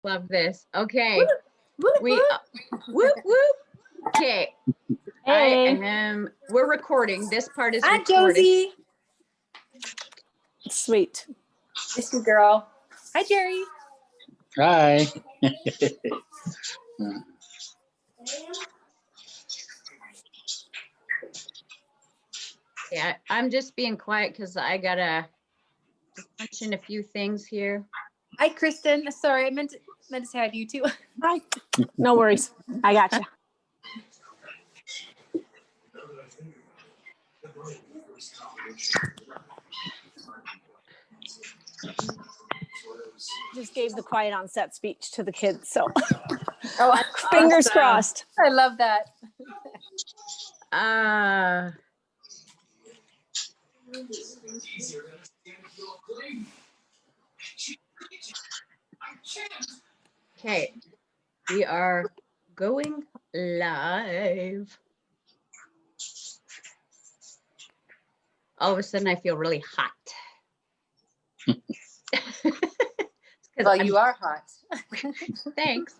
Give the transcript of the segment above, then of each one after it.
Love this. Okay. Whoop, whoop, We whoop. whoop whoop. Okay. Hey. We're recording. This part is Hi, recorded. Josie. Sweet. Miss you, girl. Hi, Jerry. Hi. Yeah, I'm just being quiet because I gotta just mention a few things here. Hi, Kristen. Sorry, I meant to say hi to you too. Hi. No worries. I gotcha. Just gave the quiet on set speech to the kids, so Oh, fingers Awesome. crossed. I love that. Okay, we are going live. All of a sudden, I feel really hot. Well, you are hot. Thanks.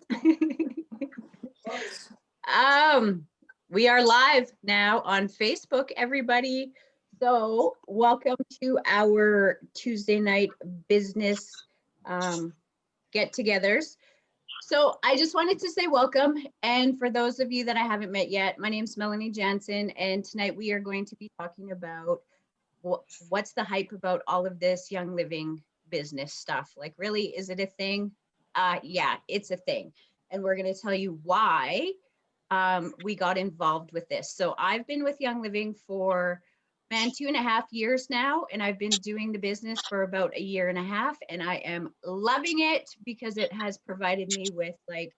We are live now on Facebook, everybody. So welcome to our Tuesday night business get-togethers. So I just wanted to say welcome. And for those of you that I haven't met yet, my name is Melanie Jansen, and tonight we are going to be talking about what's the hype about all of this Young Living business stuff. Like, really, is it a thing? Yeah, it's a thing. And we're going to tell you why we got involved with this. So I've been with Young Living for 2.5 years now, and I've been doing the business for about 1.5 years, and I am loving it because it has provided me with like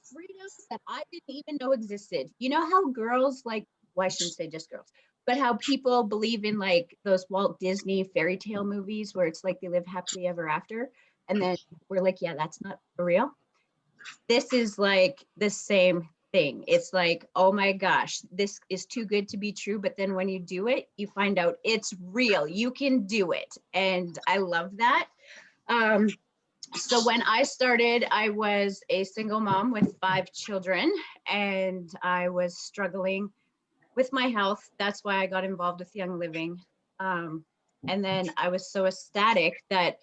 freedoms that I didn't even know existed. You know how girls like, well, I shouldn't say just girls, but how people believe in like those Walt Disney fairy tale movies where it's like they live happily ever after, and then we're like, yeah, that's not for real. This is like the same thing. It's like, oh my gosh, this is too good to be true. But then when you do it, you find out it's real. You can do it. And I love that. So when I started, I was a single mom with 5 children, and I was struggling with my health. That's why I got involved with Young Living. And then I was so ecstatic that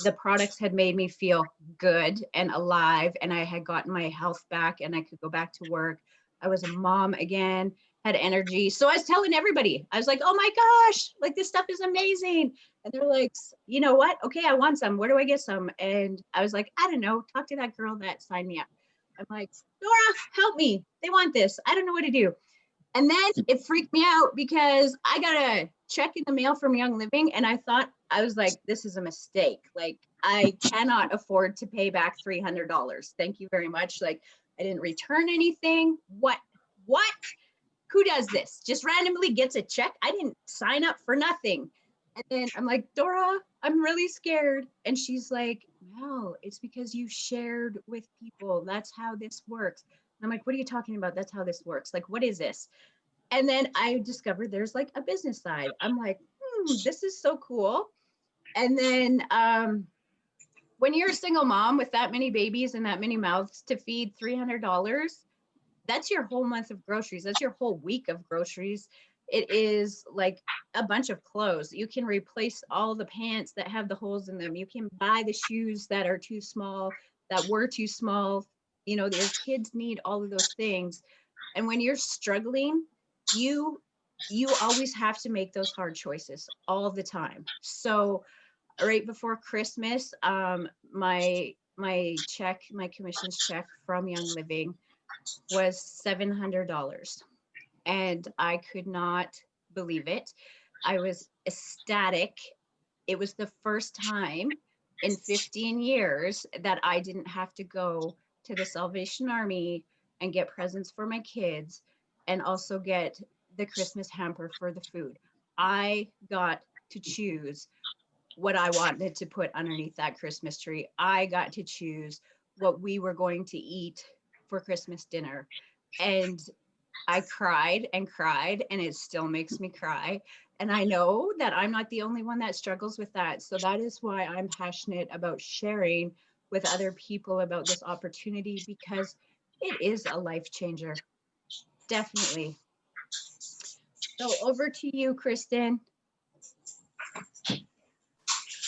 the products had made me feel good and alive, and I had gotten my health back and I could go back to work. I was a mom again, had energy. So I was telling everybody, I was like, oh my gosh, like this stuff is amazing. And they're like, you know what? Okay, I want some. Where do I get some? And I was like, I don't know, talk to that girl that signed me up. I'm like, Dora, help me. They want this. I don't know what to do. And then it freaked me out because I got a check in the mail from Young Living, and I was like, this is a mistake. Like, I cannot afford to pay back $300. Thank you very much. Like, I didn't return anything. What? Who does this? Just randomly gets a check? I didn't sign up for nothing. And then I'm like, Dora, I'm really scared. And she's like, no, it's because you shared with people. That's how this works. I'm like, what are you talking about? That's how this works. Like, what is this? And then I discovered there's like a business side. I'm like, this is so cool. And then when you're a single mom with that many babies and that many mouths to feed, $300, that's your whole month of groceries. That's your whole week of groceries. It is like a bunch of clothes. You can replace all the pants that have the holes in them. You can buy the shoes that are too small, that were too small. You know, your kids need all of those things. And when you're struggling, you always have to make those hard choices all the time. So right before Christmas, my commissions check from Young Living was $700, and I could not believe it. I was ecstatic. It was the first time in 15 years that I didn't have to go to the Salvation Army and get presents for my kids and also get the Christmas hamper for the food. I got to choose what I wanted to put underneath that Christmas tree. I got to choose what we were going to eat for Christmas dinner. And I cried and cried, and it still makes me cry. And I know that I'm not the only one that struggles with that. So that is why I'm passionate about sharing with other people about this opportunity because it is a life changer. Definitely. So over to you, Kristen.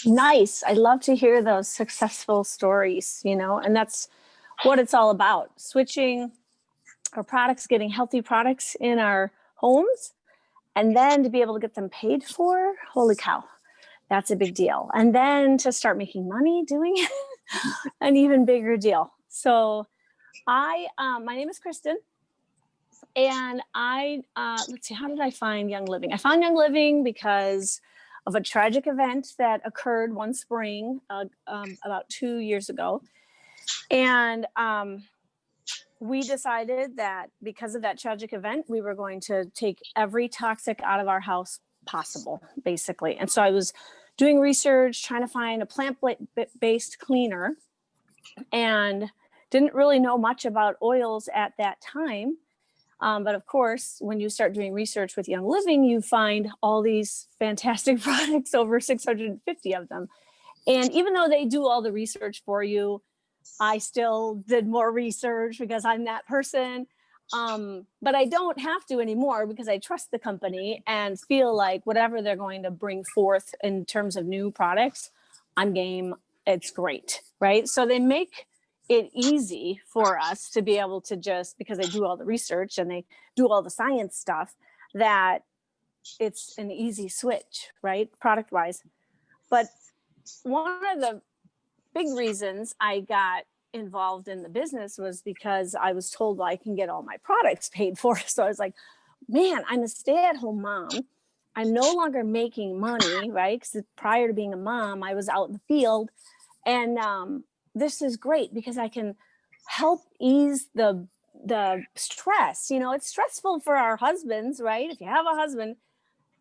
Nice. I love to hear those successful stories, and that's what it's all about. Switching our products, getting healthy products in our homes, and then to be able to get them paid for. Holy cow, that's a big deal. And then to start making money doing it, an even bigger deal. So my name is Kristen. And let's see, how did I find Young Living? I found Young Living because of a tragic event that occurred one spring about 2 years ago. And we decided that because of that tragic event, we were going to take every toxic out of our house possible, basically. And so I was doing research, trying to find a plant-based cleaner, and didn't really know much about oils at that time. But of course, when you start doing research with Young Living, you find all these fantastic products, over 650 of them. And even though they do all the research for you, I still did more research because I'm that person. But I don't have to anymore because I trust the company and feel like whatever they're going to bring forth in terms of new products, I'm game. It's great, right? So they make it easy for us to be able to just, because they do all the research and they do all the science stuff, that it's an easy switch, right? Product wise. But one of the big reasons I got involved in the business was because I was told, well, I can get all my products paid for. So I was like, man, I'm a stay-at-home mom. I'm no longer making money, right? Because prior to being a mom, I was out in the field. And this is great because I can help ease the stress. It's stressful for our husbands, right? If you have a husband,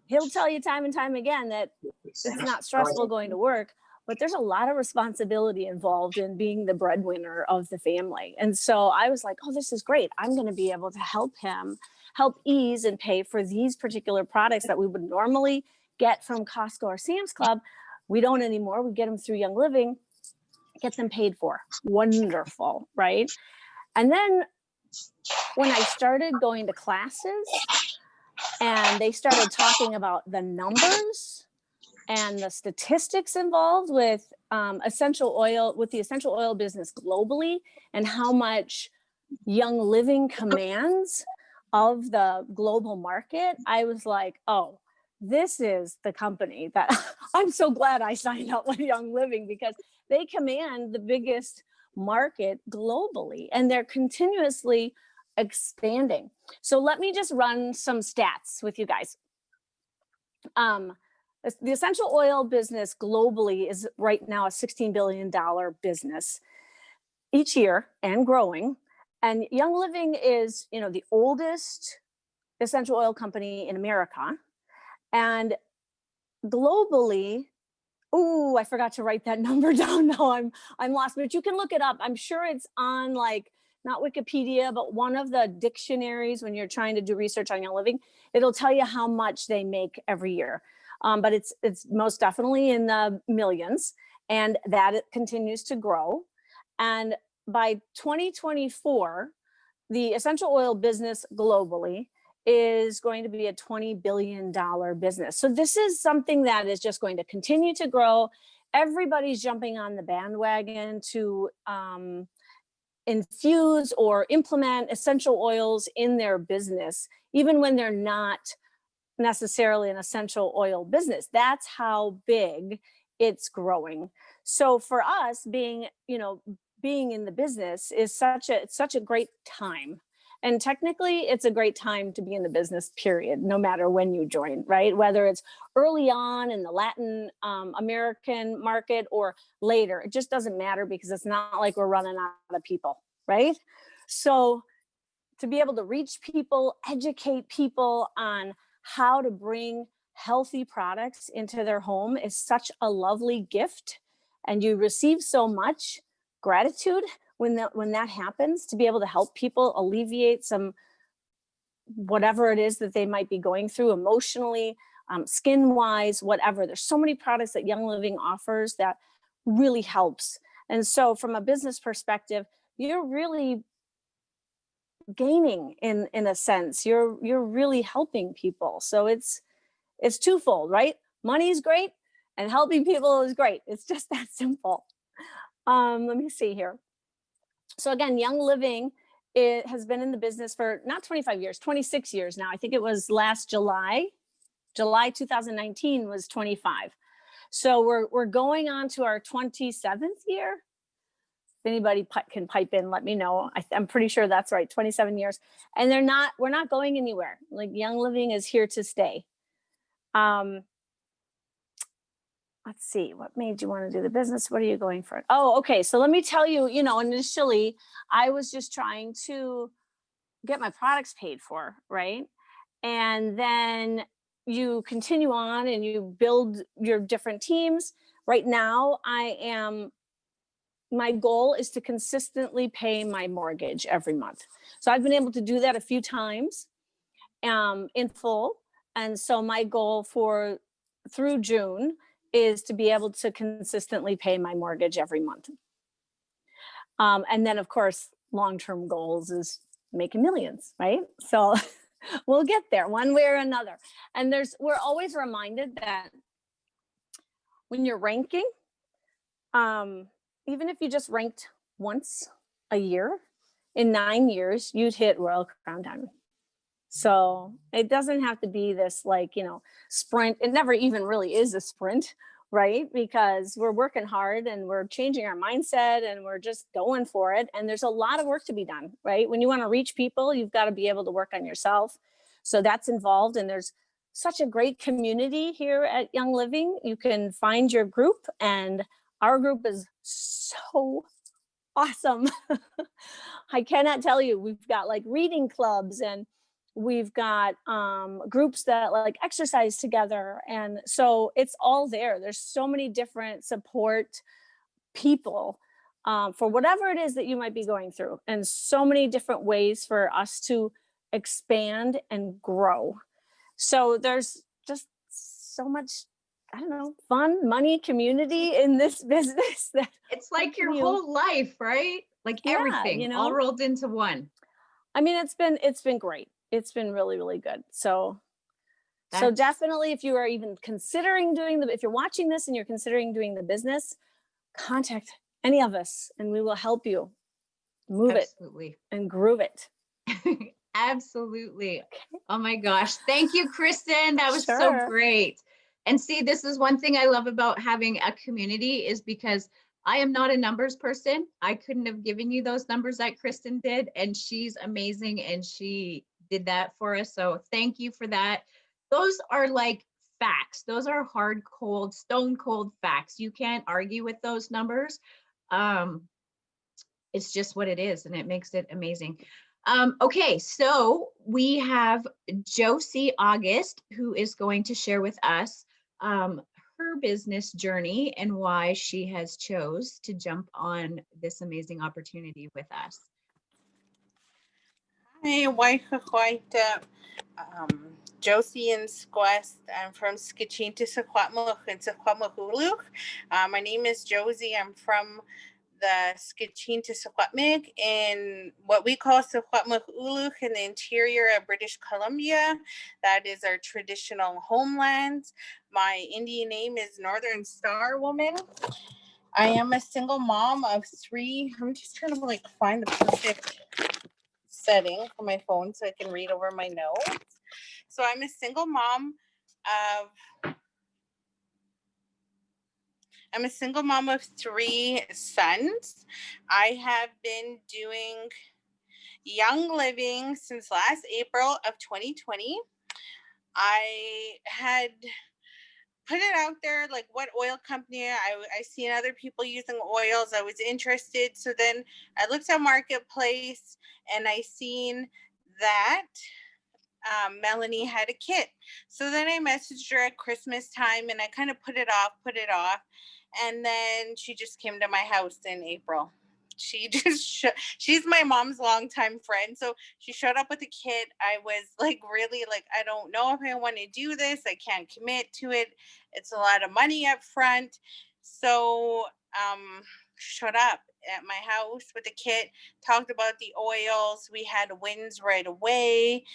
he'll tell you time and time again that it's not stressful going to work, but there's a lot of responsibility involved in being the breadwinner of the family. And so I was like, oh, this is great. I'm going to be able to help him help ease and pay for these particular products that we would normally get from Costco or Sam's Club. We don't anymore. We get them through Young Living, get them paid for. Wonderful, right? And then when I started going to classes and they started talking about the numbers and the statistics involved with the essential oil business globally, and how much Young Living commands of the global market, I was like, oh, this is the company that I'm so glad I signed up with Young Living, because they command the biggest market globally and they're continuously expanding. So let me just run some stats with you guys. The essential oil business globally is right now a $16 billion business each year and growing. And Young Living is, the oldest essential oil company in America. And globally, I forgot to write that number down. Now I'm lost, but you can look it up. I'm sure it's on, like, not Wikipedia, but one of the dictionaries when you're trying to do research on Young Living. It'll tell you how much they make every year. But it's most definitely in the millions, and that it continues to grow. And by 2024, the essential oil business globally is going to be a $20 billion business. So this is something that is just going to continue to grow. Everybody's jumping on the bandwagon to infuse or implement essential oils in their business, even when they're not necessarily an essential oil business. That's how big it's growing. So for us, being in the business is such a great time. And technically, it's a great time to be in the business, period, no matter when you join, right? Whether it's early on in the Latin American market or later, it just doesn't matter, because it's not like we're running out of people, right? So to be able to reach people, educate people on how to bring healthy products into their home is such a lovely gift. And you receive so much gratitude when that happens, to be able to help people alleviate some whatever it is that they might be going through emotionally, skin wise, whatever. There's so many products that Young Living offers that really helps. And so from a business perspective, you're really gaining in a sense. You're really helping people. So it's twofold, right? Money is great and helping people is great. It's just that simple. Let me see here. So again, Young Living, it has been in the business for not 25 years, 26 years now. I think it was last July 2019 was 25. So we're going on to our 27th year. If anybody can pipe in, let me know. I'm pretty sure that's right, 27 years. And we're not going anywhere. Like Young Living is here to stay. Let's see, what made you want to do the business? What are you going for? Oh, okay. So let me tell you, initially I was just trying to get my products paid for, right? And then you continue on and you build your different teams. Right now, my goal is to consistently pay my mortgage every month. So I've been able to do that a few times in full. And so my goal through June is to be able to consistently pay my mortgage every month. And then of course, long-term goals is making millions, right? So we'll get there one way or another. And we're always reminded that when you're ranking, even if you just ranked once a year, in 9 years, you'd hit Royal Crown Diamond. So it doesn't have to be this sprint. It never even really is a sprint, right? Because we're working hard and we're changing our mindset and we're just going for it. And there's a lot of work to be done, right? When you want to reach people, you've got to be able to work on yourself. So that's involved. And there's such a great community here at Young Living. You can find your group, and our group is so awesome. I cannot tell you, we've got like reading clubs and we've got groups that like exercise together. And so it's all there. There's so many different support people for whatever it is that you might be going through, and so many different ways for us to expand and grow. So there's just so much, I don't know, fun, money, community in this business that it's like your whole life, right? Like everything all rolled into one. I mean, it's been great. It's been really, really good. So definitely, if you are even considering if you're watching this and you're considering doing the business, contact any of us and we will help you move it and groove it. Absolutely. Okay. Oh my gosh. Thank you, Kristen. That was so great. And see, this is one thing I love about having a community, is because I am not a numbers person. I couldn't have given you those numbers that Kristen did, and she's amazing and she did that for us. So thank you for that. Those are like facts. Those are hard, cold, stone cold facts. You can't argue with those numbers. It's just what it is, and it makes it amazing. Okay, so we have Josie August, who is going to share with us her business journey and why she has chose to jump on this amazing opportunity with us. Hi, Josie and Squest. I'm from Skichinta, Sequatmuch, and Sequatmuch. My name is Josie. I'm from the Skichinta, Sequatmuch in what we call Sequatmuch in the interior of British Columbia. That is our traditional homeland. My Indian name is Northern Star Woman. I am a single mom of 3. I'm just trying to find the perfect setting for my phone so I can read over my notes. So I'm a single mom of 3 sons. I have been doing Young Living since last April of 2020. I had put it out there, like what oil company I seen other people using oils. I was interested. So then I looked at Marketplace and I seen that Melanie had a kit. So then I messaged her at Christmas time and I kind of put it off. And then she just came to my house in April. She just, she's my mom's longtime friend. So she showed up with a kit. I was really I don't know if I want to do this. I can't commit to it. It's a lot of money up front. So showed up at my house with the kit, talked about the oils. We had wins right away.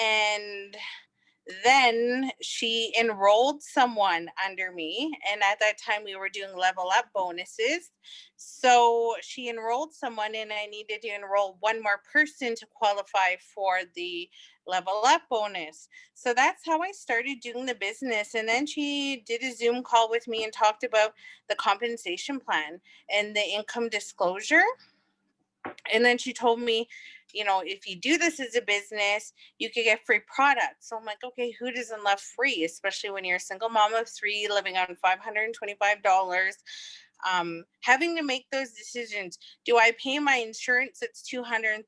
And then she enrolled someone under me. And at that time, we were doing level up bonuses. So she enrolled someone, and I needed to enroll one more person to qualify for the level up bonus. So that's how I started doing the business. And then she did a Zoom call with me and talked about the compensation plan and the income disclosure. And then she told me, if you do this as a business, you could get free products. So I'm like, okay, who doesn't love free, especially when you're a single mom of 3 living on $525, having to make those decisions. Do I pay my insurance? It's $238.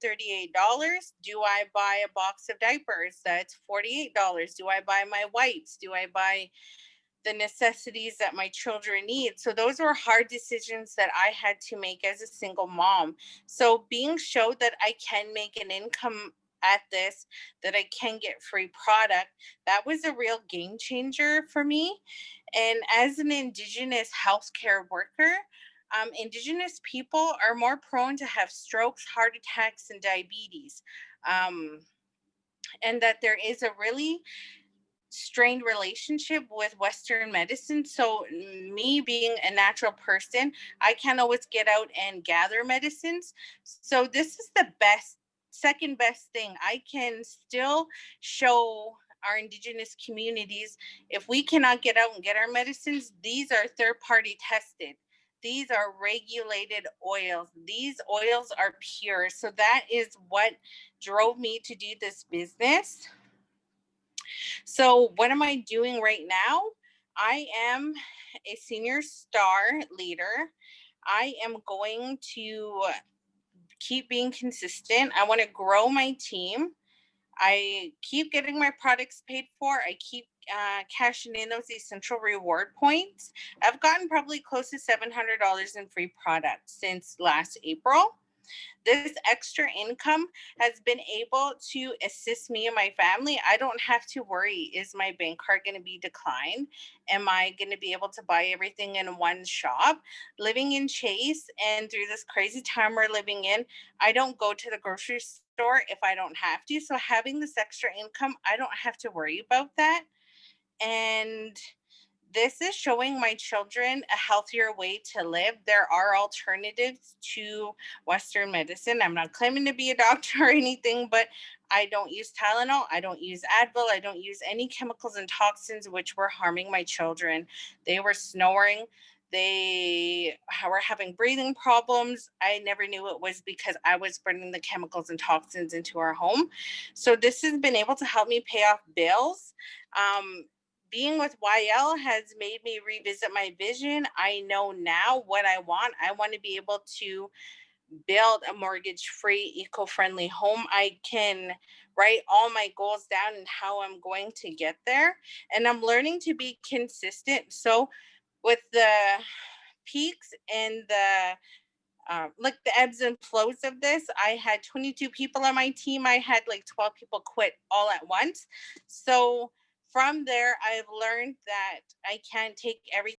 Do I buy a box of diapers? That's $48. Do I buy my wipes? Do I buy the necessities that my children need? So those were hard decisions that I had to make as a single mom. So being showed that I can make an income at this, that I can get free product, that was a real game changer for me. And as an Indigenous healthcare worker, Indigenous people are more prone to have strokes, heart attacks, and diabetes. And that there is a really strained relationship with Western medicine. So me being a natural person, I can't always get out and gather medicines. So this is the second best thing. I can still show our Indigenous communities, if we cannot get out and get our medicines, these are third-party tested. These are regulated oils. These oils are pure. So that is what drove me to do this business. So what am I doing right now? I am a senior star leader. I am going to keep being consistent. I want to grow my team. I keep getting my products paid for. I keep cashing in those essential reward points. I've gotten probably close to $700 in free products since last April. This extra income has been able to assist me and my family. I don't have to worry, is my bank card going to be declined? Am I going to be able to buy everything in one shop? Living in Chase and through this crazy time we're living in, I don't go to the grocery store if I don't have to. So having this extra income, I don't have to worry about that. And this is showing my children a healthier way to live. There are alternatives to Western medicine. I'm not claiming to be a doctor or anything, but I don't use Tylenol. I don't use Advil. I don't use any chemicals and toxins which were harming my children. They were snoring. They were having breathing problems. I never knew it was because I was bringing the chemicals and toxins into our home. So this has been able to help me pay off bills. Being with YL has made me revisit my vision. I know now what I want. I want to be able to build a mortgage-free, eco-friendly home. I can write all my goals down and how I'm going to get there. And I'm learning to be consistent. So with the peaks and the ebbs and flows of this, I had 22 people on my team. I had like 12 people quit all at once. So from there, I've learned that I can't take everything